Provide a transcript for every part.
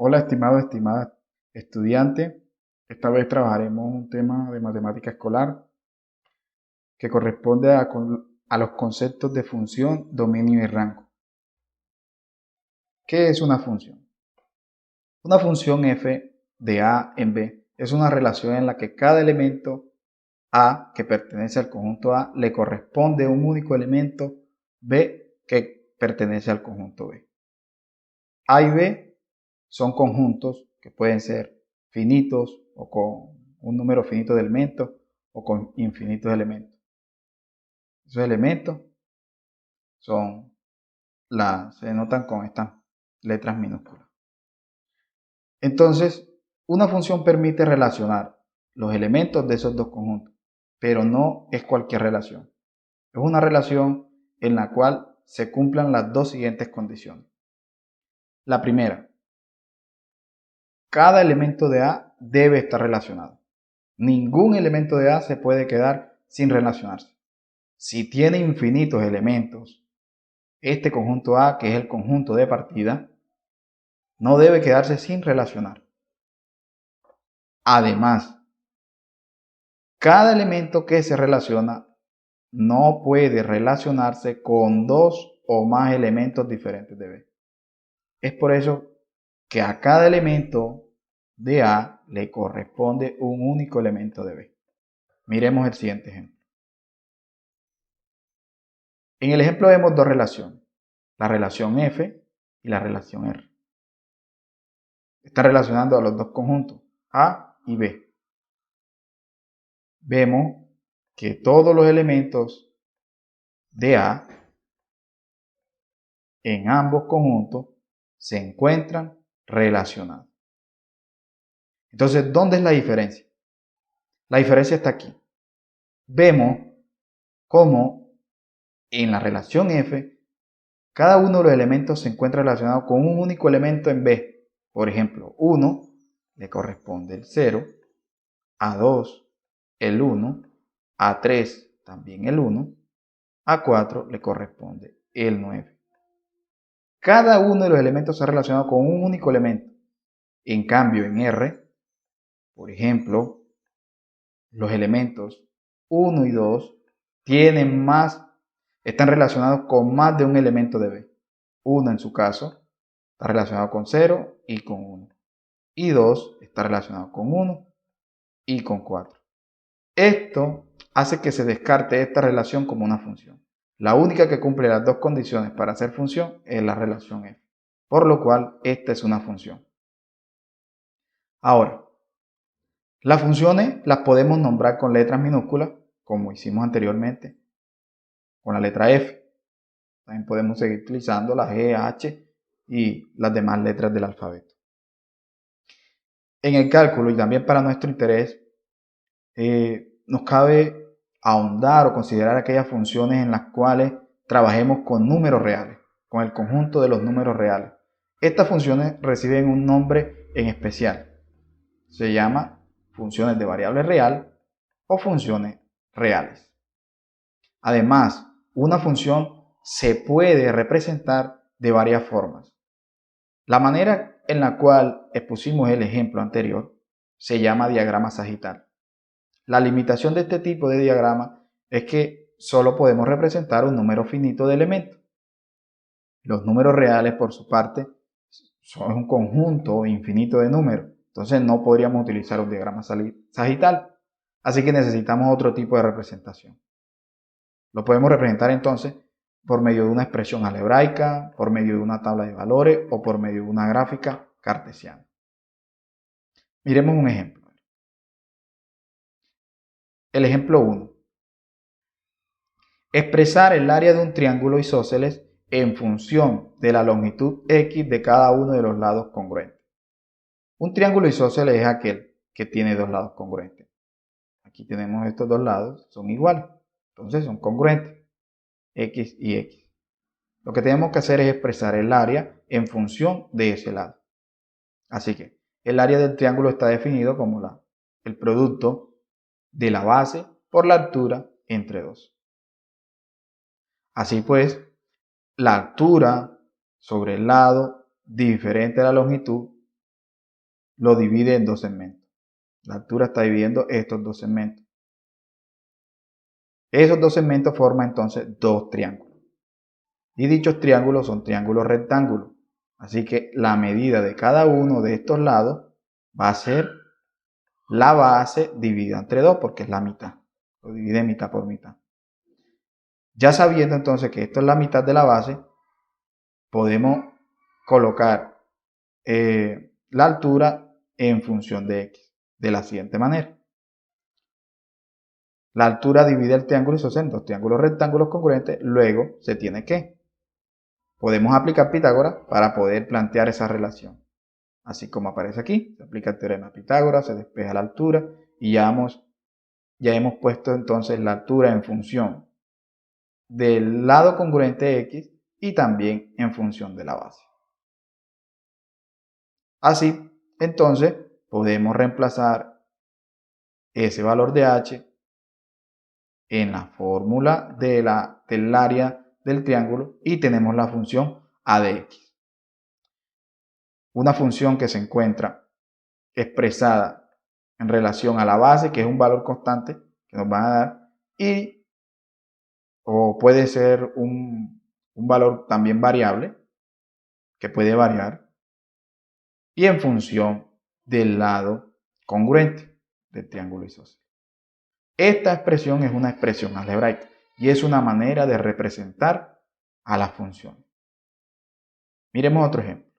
Hola, estimada estudiante. Esta vez trabajaremos un tema de matemática escolar que corresponde a los conceptos de función, dominio y rango. ¿Qué es una función? Una función f de a en b es una relación en la que cada elemento a que pertenece al conjunto A le corresponde un único elemento b que pertenece al conjunto B. A y b son conjuntos que pueden ser finitos o con un número finito de elementos o con infinitos elementos. Esos elementos se denotan con estas letras minúsculas. Entonces, una función permite relacionar los elementos de esos dos conjuntos, pero no es cualquier relación. Es una relación en la cual se cumplan las dos siguientes condiciones. La primera, cada elemento de A debe estar relacionado. Ningún elemento de A se puede quedar sin relacionarse. Si tiene infinitos elementos, este conjunto A, que es el conjunto de partida, no debe quedarse sin relacionar. Además, cada elemento que se relaciona no puede relacionarse con dos o más elementos diferentes de B. Es por eso que a cada elemento de A le corresponde un único elemento de B. Miremos el siguiente ejemplo. En el ejemplo vemos dos relaciones, la relación F y la relación R. Está relacionando a los dos conjuntos, A y B. Vemos que todos los elementos de A en ambos conjuntos se encuentran relacionados. Entonces, ¿dónde es la diferencia? La diferencia está aquí. Vemos cómo en la relación F, cada uno de los elementos se encuentra relacionado con un único elemento en B. Por ejemplo, 1 le corresponde el 0, a 2 el 1, a 3 también el 1, a 4 le corresponde el 9. Cada uno de los elementos está relacionado con un único elemento. En cambio, en R, por ejemplo, los elementos 1 y 2 están relacionados con más de un elemento de B. 1 en su caso está relacionado con 0 y con 1. Y 2 está relacionado con 1 y con 4. Esto hace que se descarte esta relación como una función. La única que cumple las dos condiciones para ser función es la relación f, por lo cual esta es una función. Ahora, las funciones las podemos nombrar con letras minúsculas, como hicimos anteriormente, con la letra f. También podemos seguir utilizando la G, H y las demás letras del alfabeto. En el cálculo y también para nuestro interés, nos cabe ahondar o considerar aquellas funciones en las cuales trabajemos con números reales, con el conjunto de los números reales. Estas funciones reciben un nombre en especial. Se llama funciones de variable real o funciones reales. Además, una función se puede representar de varias formas. La manera en la cual expusimos el ejemplo anterior se llama diagrama sagital. La limitación de este tipo de diagrama es que solo podemos representar un número finito de elementos. Los números reales, por su parte, son un conjunto infinito de números. Entonces no podríamos utilizar un diagrama sagital. Así que necesitamos otro tipo de representación. Lo podemos representar entonces por medio de una expresión algebraica, por medio de una tabla de valores o por medio de una gráfica cartesiana. Miremos un ejemplo. El ejemplo 1. Expresar el área de un triángulo isósceles en función de la longitud x de cada uno de los lados congruentes. Un triángulo isósceles es aquel que tiene dos lados congruentes. Aquí tenemos estos dos lados, son iguales, entonces son congruentes, x y x. Lo que tenemos que hacer es expresar el área en función de ese lado. Así que el área del triángulo está definido como el producto de la base por la altura entre dos. Así pues, la altura sobre el lado diferente a la longitud lo divide en dos segmentos. La altura está dividiendo estos dos segmentos. Esos dos segmentos forman entonces dos triángulos. Y dichos triángulos son triángulos rectángulos. Así que la medida de cada uno de estos lados va a ser la base dividida entre 2, porque es la mitad. Lo divide mitad por mitad. Ya sabiendo entonces que esto es la mitad de la base, podemos colocar la altura en función de x de la siguiente manera. La altura divide el triángulo isósceles en dos triángulos rectángulos congruentes, luego se tiene que. Podemos aplicar Pitágoras para poder plantear esa relación. Así como aparece aquí, se aplica el teorema de Pitágoras, se despeja la altura y ya hemos puesto entonces la altura en función del lado congruente x y también en función de la base. Así, entonces, podemos reemplazar ese valor de h en la fórmula del área del triángulo y tenemos la función a de x. Una función que se encuentra expresada en relación a la base, que es un valor constante que nos van a dar, o puede ser un valor también variable, que puede variar, y en función del lado congruente del triángulo isósceles. Esta expresión es una expresión algebraica y es una manera de representar a las funciones. Miremos otro ejemplo.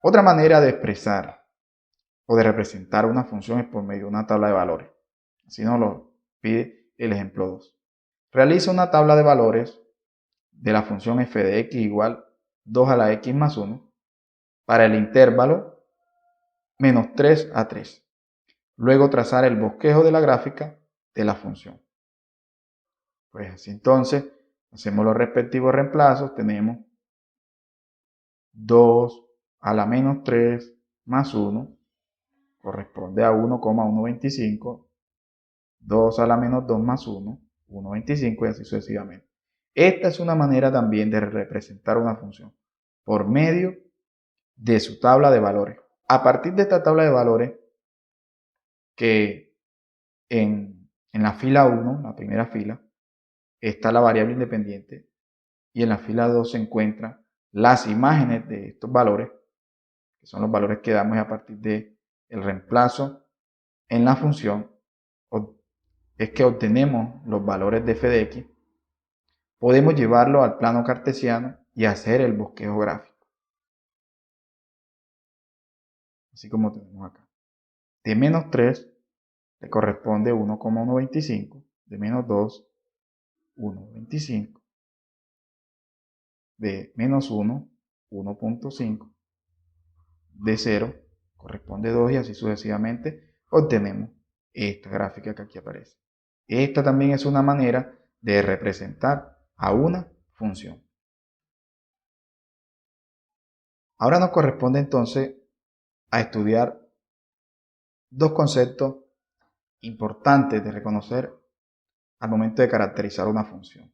Otra manera de expresar o de representar una función es por medio de una tabla de valores. Así nos lo pide el ejemplo 2. Realiza una tabla de valores de la función f de x igual 2 a la x más 1 para el intervalo menos 3 a 3. Luego trazar el bosquejo de la gráfica de la función. Pues así entonces hacemos los respectivos reemplazos. Tenemos 2 a la menos 3 más 1 corresponde a 1,125. 2 a la menos 2 más 1, 1,25 y así sucesivamente. Esta es una manera también de representar una función por medio de su tabla de valores. A partir de esta tabla de valores, que en la fila 1, la primera fila, está la variable independiente y en la fila 2 se encuentran las imágenes de estos valores, que son los valores que damos a partir del reemplazo en la función, es que obtenemos los valores de f de x. Podemos llevarlo al plano cartesiano y hacer el bosquejo gráfico. Así como tenemos acá. De menos 3 le corresponde 1,125. De menos 2, 1,25. De menos 1, 1,5. De 0 corresponde 2 y así sucesivamente obtenemos esta gráfica que aquí aparece. Esta también es una manera de representar a una función. Ahora nos corresponde entonces a estudiar dos conceptos importantes de reconocer al momento de caracterizar una función.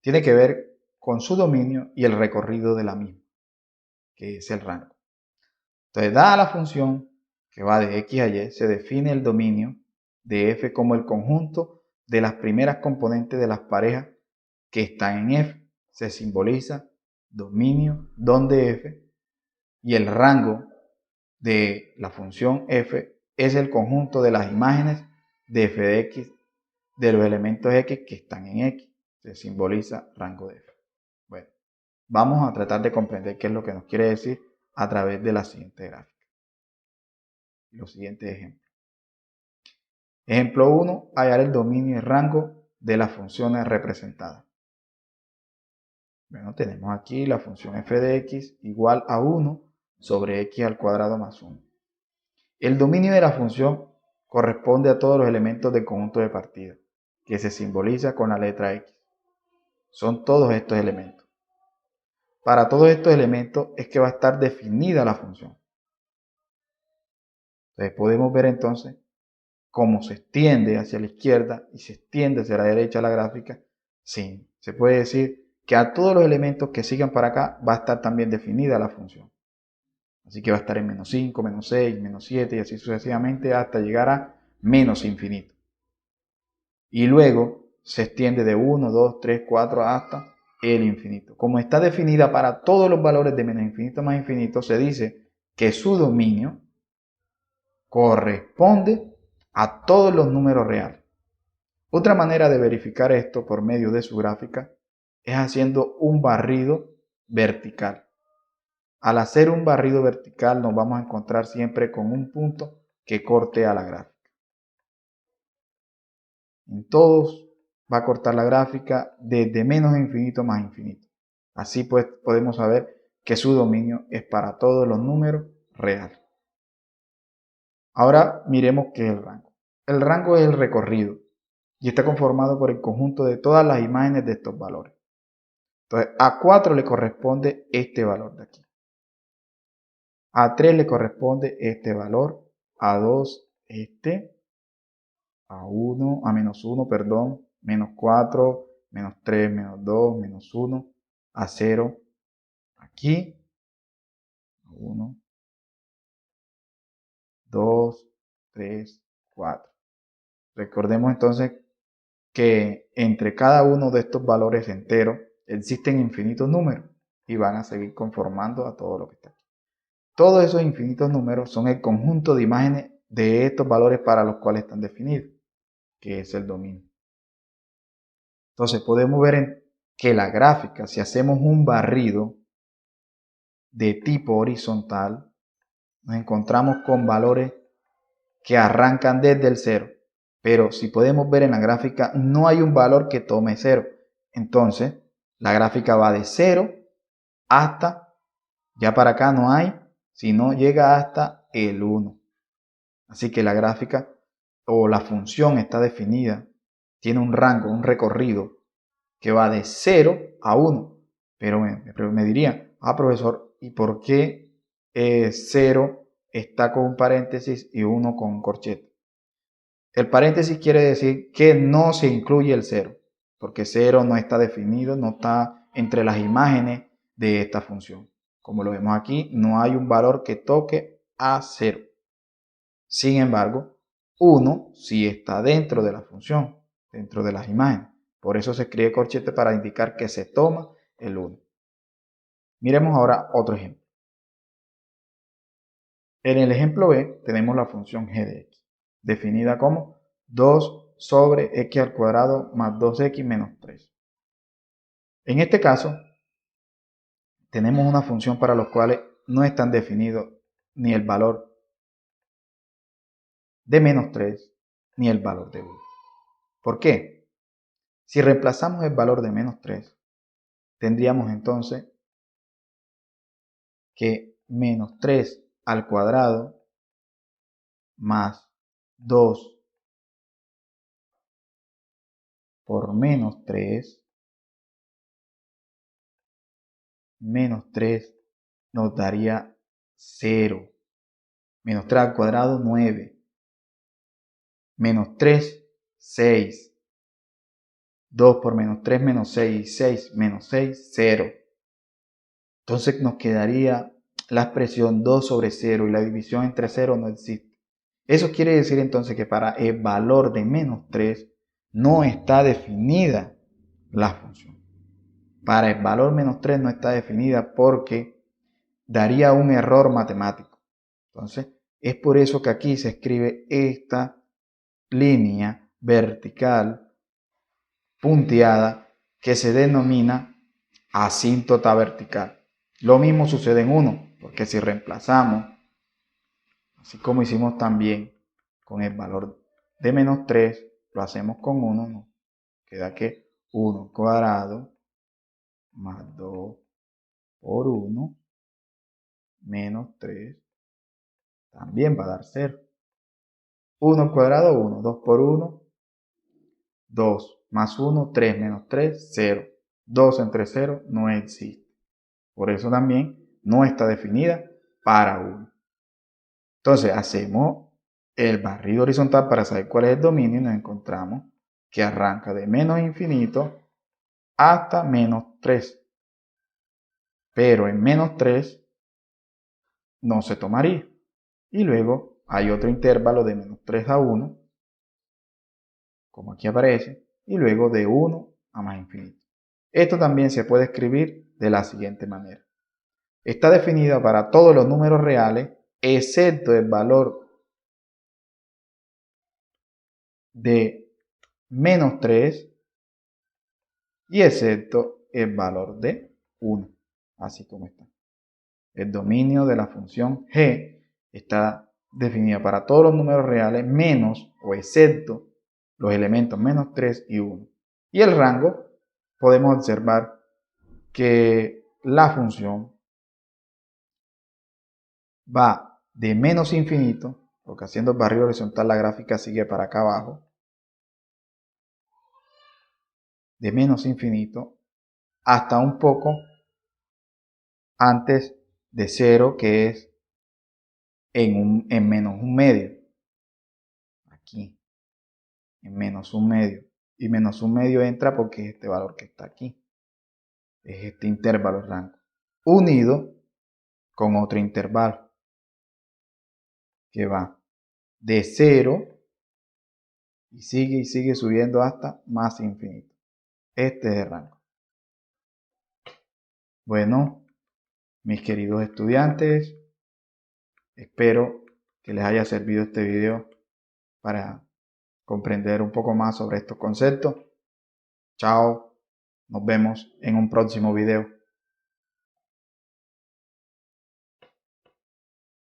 Tiene que ver con su dominio y el recorrido de la misma, que es el rango. Entonces, dada la función que va de x a y, se define el dominio de f como el conjunto de las primeras componentes de las parejas que están en f. Se simboliza dominio donde f, y el rango de la función f es el conjunto de las imágenes de f de x de los elementos x que están en x. Se simboliza rango de f. Bueno, vamos a tratar de comprender qué es lo que nos quiere decir a través de la siguiente gráfica. Los siguientes ejemplos. Ejemplo 1. Hallar el dominio y rango de las funciones representadas. Bueno, tenemos aquí la función f de x igual a 1 sobre x al cuadrado más 1. El dominio de la función corresponde a todos los elementos del conjunto de partida, que se simboliza con la letra x. Son todos estos elementos. Para todos estos elementos es que va a estar definida la función. Entonces podemos ver entonces cómo se extiende hacia la izquierda y se extiende hacia la derecha la gráfica. Sí, se puede decir que a todos los elementos que sigan para acá va a estar también definida la función. Así que va a estar en menos 5, menos 6, menos 7 y así sucesivamente hasta llegar a menos infinito. Y luego se extiende de 1, 2, 3, 4 hasta el infinito. Como está definida para todos los valores de menos infinito más infinito, se dice que su dominio corresponde a todos los números reales. Otra manera de verificar esto por medio de su gráfica es haciendo un barrido vertical. Al hacer un barrido vertical nos vamos a encontrar siempre con un punto que corte a la gráfica. En todos va a cortar la gráfica desde menos infinito más infinito. Así pues podemos saber que su dominio es para todos los números reales. Ahora miremos qué es el rango. El rango es el recorrido y está conformado por el conjunto de todas las imágenes de estos valores. Entonces a 4 le corresponde este valor de aquí. A 3 le corresponde este valor. A 2 este. A menos 1, perdón. Menos 4, menos 3, menos 2, menos 1. A 0 aquí. 1, 2, 3, 4. Recordemos entonces que entre cada uno de estos valores enteros existen infinitos números y van a seguir conformando a todo lo que está aquí. Todos esos infinitos números son el conjunto de imágenes de estos valores para los cuales están definidos, que es el dominio. Entonces podemos ver que la gráfica, si hacemos un barrido de tipo horizontal, nos encontramos con valores que arrancan desde el 0. Pero si podemos ver en la gráfica, no hay un valor que tome 0. Entonces, la gráfica va de 0 hasta, ya para acá no hay, sino llega hasta el 1. Así que la gráfica o la función está definida, tiene un rango, un recorrido que va de 0 a 1. Pero me dirían, profesor, ¿y por qué 0 está con un paréntesis y 1 con un corchete? El paréntesis quiere decir que no se incluye el 0, porque 0 no está definido, no está entre las imágenes de esta función. Como lo vemos aquí, no hay un valor que toque a 0. Sin embargo, 1 sí está dentro de la función, dentro de las imágenes. Por eso se escribe corchete para indicar que se toma el 1. Miremos ahora otro ejemplo. En el ejemplo B tenemos la función g de x, definida como 2 sobre x al cuadrado más 2x menos 3. En este caso, tenemos una función para los cuales no están definidos ni el valor de menos 3 ni el valor de 1. ¿Por qué? Si reemplazamos el valor de menos 3, tendríamos entonces que menos 3 al cuadrado más 2 por menos 3 nos daría 0. Menos 3 al cuadrado, 9. Menos 3, 6. 2 por menos 3, menos 6. 6 menos 6, 0. Entonces nos quedaría la expresión 2 sobre 0 y la división entre 0 no existe. Eso quiere decir entonces que para el valor de menos 3 no está definida la función. Para el valor menos 3 no está definida porque daría un error matemático. Entonces, es por eso que aquí se escribe esta línea vertical punteada que se denomina asíntota vertical. Lo mismo sucede en 1, porque si reemplazamos, así como hicimos también con el valor de menos 3, lo hacemos con 1, ¿no? Queda que 1 cuadrado más 2 por 1 menos 3 también va a dar 0. 1 al cuadrado, 1. 2 por 1, 2. Más 1, 3 menos 3, 0. 2 entre 0 no existe. Por eso también no está definida para 1. Entonces hacemos el barrido horizontal para saber cuál es el dominio y nos encontramos que arranca de menos infinito hasta menos 3. Pero en menos 3 no se tomaría. Y luego hay otro intervalo de menos 3 a 1, como aquí aparece, y luego de 1 a más infinito. Esto también se puede escribir de la siguiente manera. Está definida para todos los números reales, excepto el valor de menos 3 y excepto el valor de 1, así como está. El dominio de la función g está definida para todos los números reales menos o excepto los elementos menos 3 y 1. Y el rango, podemos observar que la función va de menos infinito, porque haciendo el barrido horizontal la gráfica sigue para acá abajo, de menos infinito hasta un poco antes de 0, que es en menos un medio. Aquí, en menos un medio. Y menos un medio entra porque es este valor que está aquí. Es este intervalo de rango. Unido con otro intervalo. Que va de 0 y sigue subiendo hasta más infinito. Este es el rango. Bueno, mis queridos estudiantes, espero que les haya servido este video para comprender un poco más sobre estos conceptos. Chao, nos vemos en un próximo video.